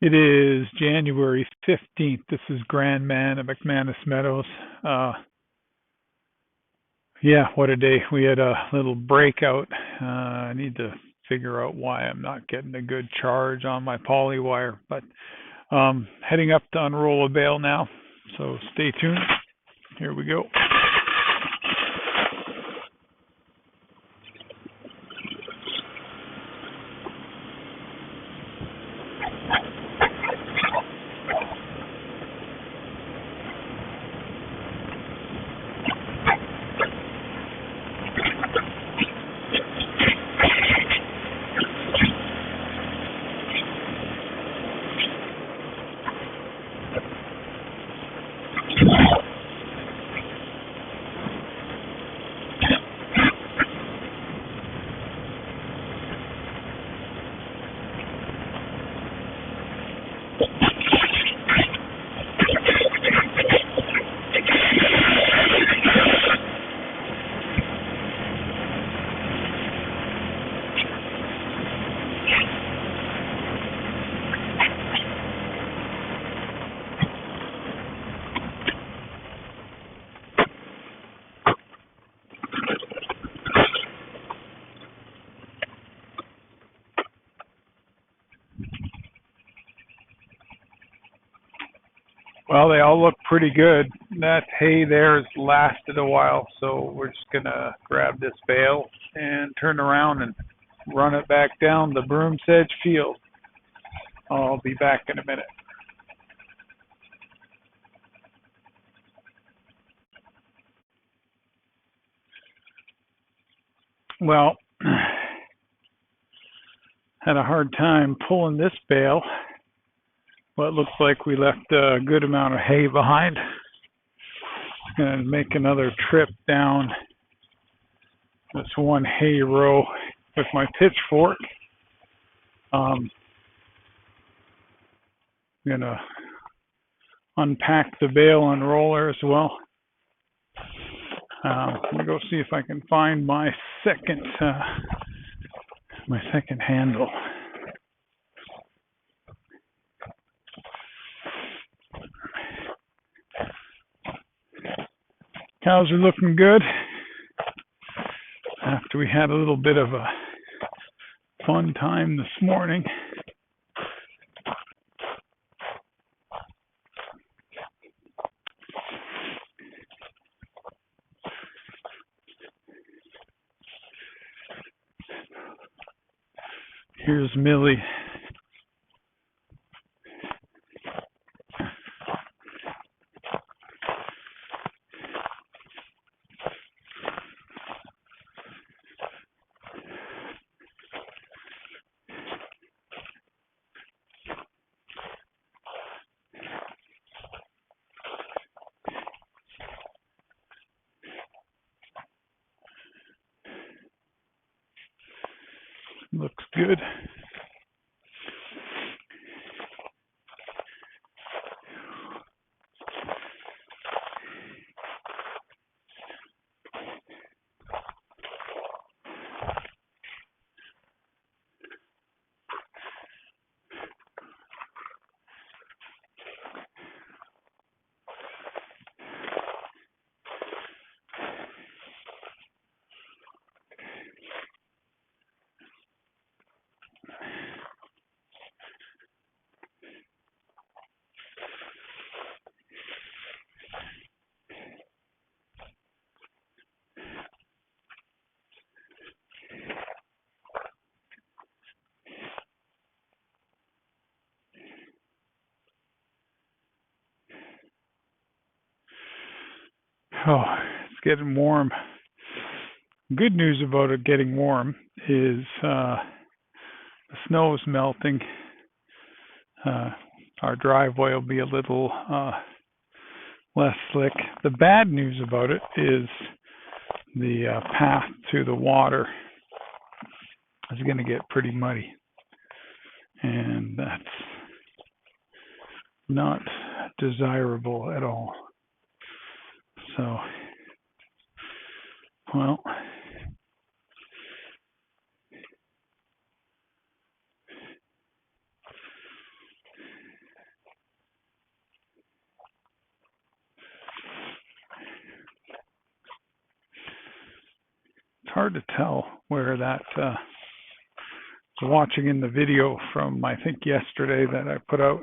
It is January 15th. This is Grand Man at McManus Meadows. Yeah, what a day. We had a little breakout. I need to figure out why I'm not getting a good charge on my poly wire, but heading up to unroll a bale now. So stay tuned. Here we go. Well, they all look pretty good. That hay there has lasted a while, so we're just gonna grab this bale and turn around and run it back down the Broom's Edge field. I'll be back in a minute. Well, had a hard time pulling this bale, but it looks like we left a good amount of hay behind. Gonna make another trip down this one hay row with my pitchfork. Gonna unpack the bale unroller as well. I'm gonna go see if I can find my second handle. Cows are looking good after we had a little bit of a fun time this morning. Here's Millie. Looks good. Oh, it's getting warm. Good news about it getting warm is the snow is melting. Our driveway will be a little less slick. The bad news about it is the path to the water is going to get pretty muddy, and that's not desirable at all. So, well, hard to tell where that, watching in the video from, I think, yesterday that I put out,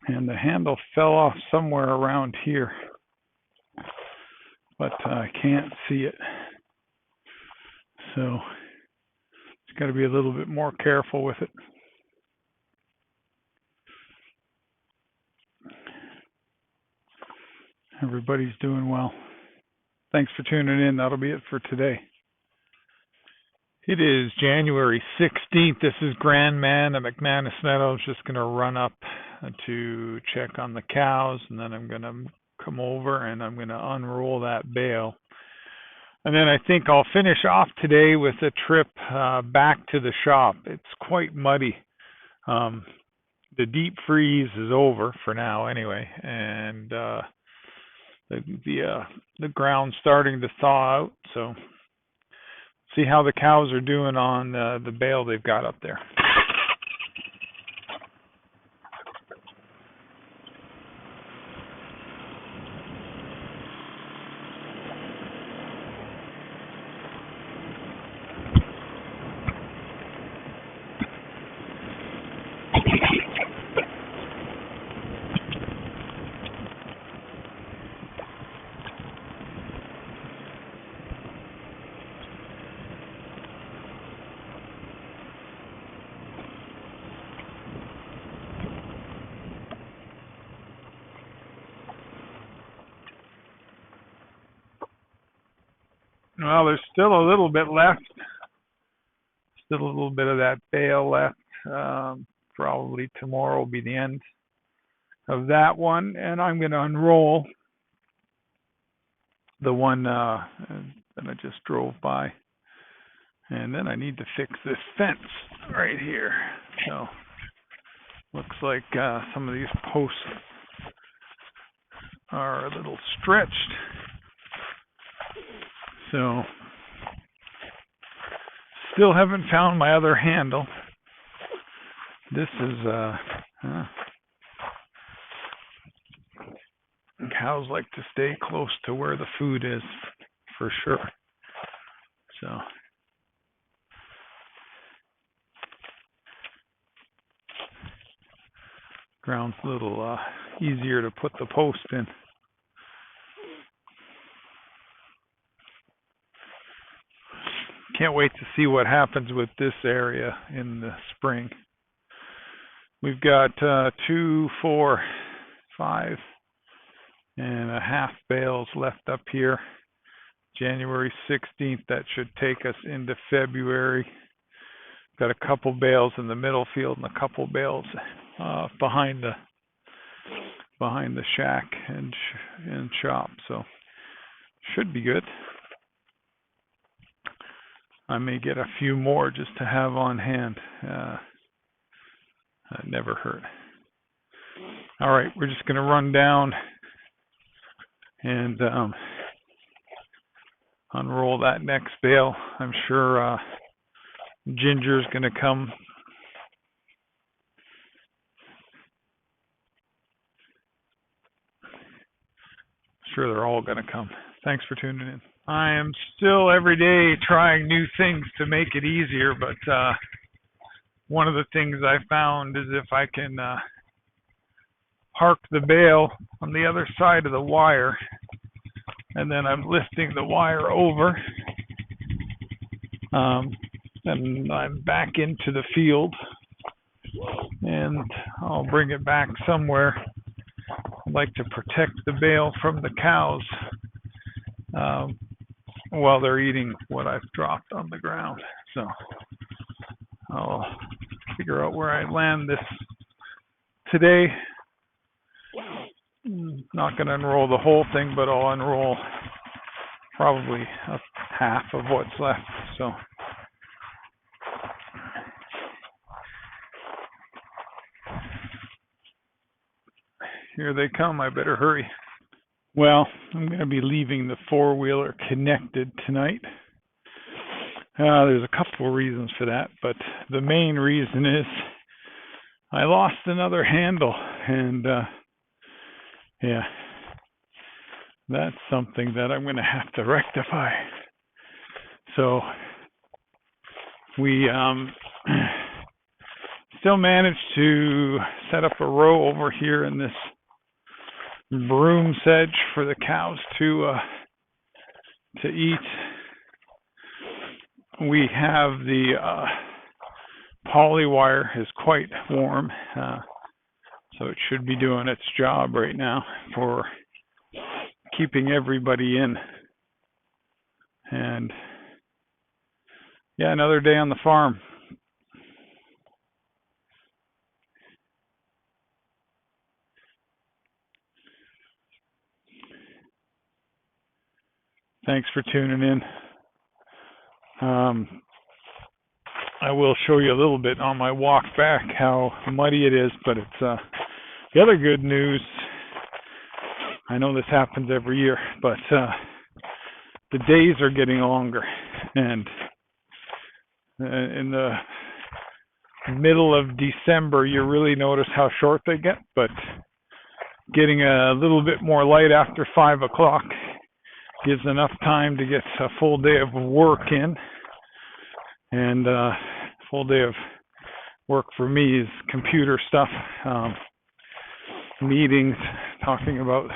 and the handle fell off somewhere around here, but I can't see it. So it's got to be a little bit more careful with it. Everybody's doing well. Thanks for tuning in. That'll be it for today. It is January 16th. This is Grandman at McManus Meadows. Just going to run up to check on the cows, and then I'm going to come over and I'm going to unroll that bale. And then I think I'll finish off today with a trip back to the shop. It's quite muddy. The deep freeze is over for now anyway, and the ground's starting to thaw out, so see how the cows are doing on the bale they've got up there. Well, there's still a little bit left. Still a little bit of that bale left. Probably tomorrow will be the end of that one. And I'm going to unroll the one that I just drove by. And then I need to fix this fence right here. So looks like some of these posts are a little stretched. So still haven't found my other handle. This is cows like to stay close to where the food is for sure. So ground's a little easier to put the post in. Can't wait to see what happens with this area in the spring. We've got 2, 4, 5 and a half bales left up here. January 16th, that should take us into February. Got a couple bales in the middle field and a couple bales behind the shack and shop. So should be good. I may get a few more just to have on hand. Never hurt. All right, we're just going to run down and unroll that next bale. I'm sure Ginger's going to come. Sure, they're all going to come. Thanks for tuning in. I am still every day trying new things to make it easier, but one of the things I found is if I can park the bale on the other side of the wire, and then I'm lifting the wire over, and I'm back into the field, and I'll bring it back somewhere. I'd like to protect the bale from the cows while they're eating what I've dropped on the ground. So I'll figure out where I land this today. Not going to unroll the whole thing, but I'll unroll probably half of what's left. So here they come. I better hurry. Well, I'm going to be leaving the four-wheeler connected tonight. There's a couple of reasons for that, but the main reason is I lost another handle, and yeah, that's something that I'm going to have to rectify. So we still managed to set up a row over here in this broom sedge for the cows to eat. We have the poly wire is quite warm, so it should be doing its job right now for keeping everybody in. And yeah, another day on the farm. Thanks for tuning in. I will show you a little bit on my walk back how muddy it is, but it's the other good news. I know this happens every year, but the days are getting longer, and in the middle of December you really notice how short they get, but getting a little bit more light after 5 o'clock gives enough time to get a full day of work in. And full day of work for me is computer stuff, meetings, talking about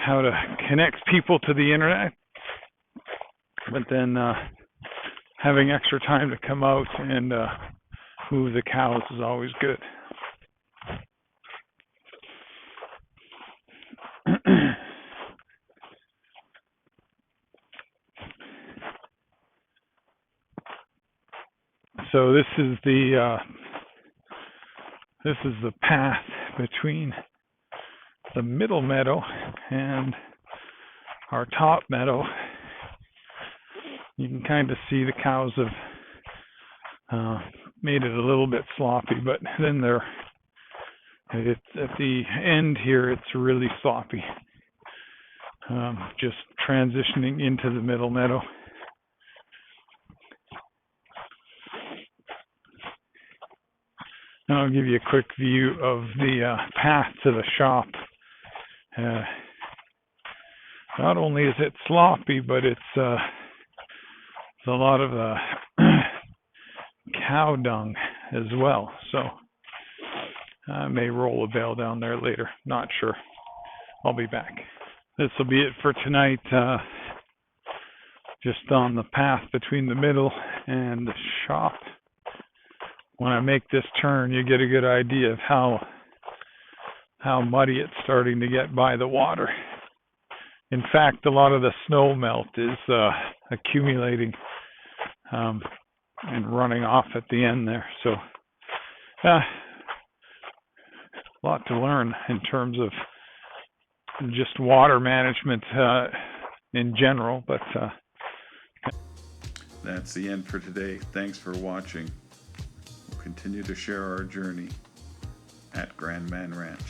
how to connect people to the internet, but then having extra time to come out and move the cows is always good. So this is the path between the middle meadow and our top meadow. You can kind of see the cows have made it a little bit sloppy, but then it's at the end here, it's really sloppy. Just transitioning into the middle meadow. And I'll give you a quick view of the path to the shop. Not only is it sloppy, but it's a lot of cow dung as well. So I may roll a bale down there later. Not sure. I'll be back. This will be it for tonight. Just on the path between the middle and the shop. When I make this turn, you get a good idea of how muddy it's starting to get by the water. In fact, a lot of the snow melt is accumulating and running off at the end there. So a lot to learn in terms of just water management in general. But that's the end for today. Thanks for watching. We'll continue to share our journey at Grand Man Ranch.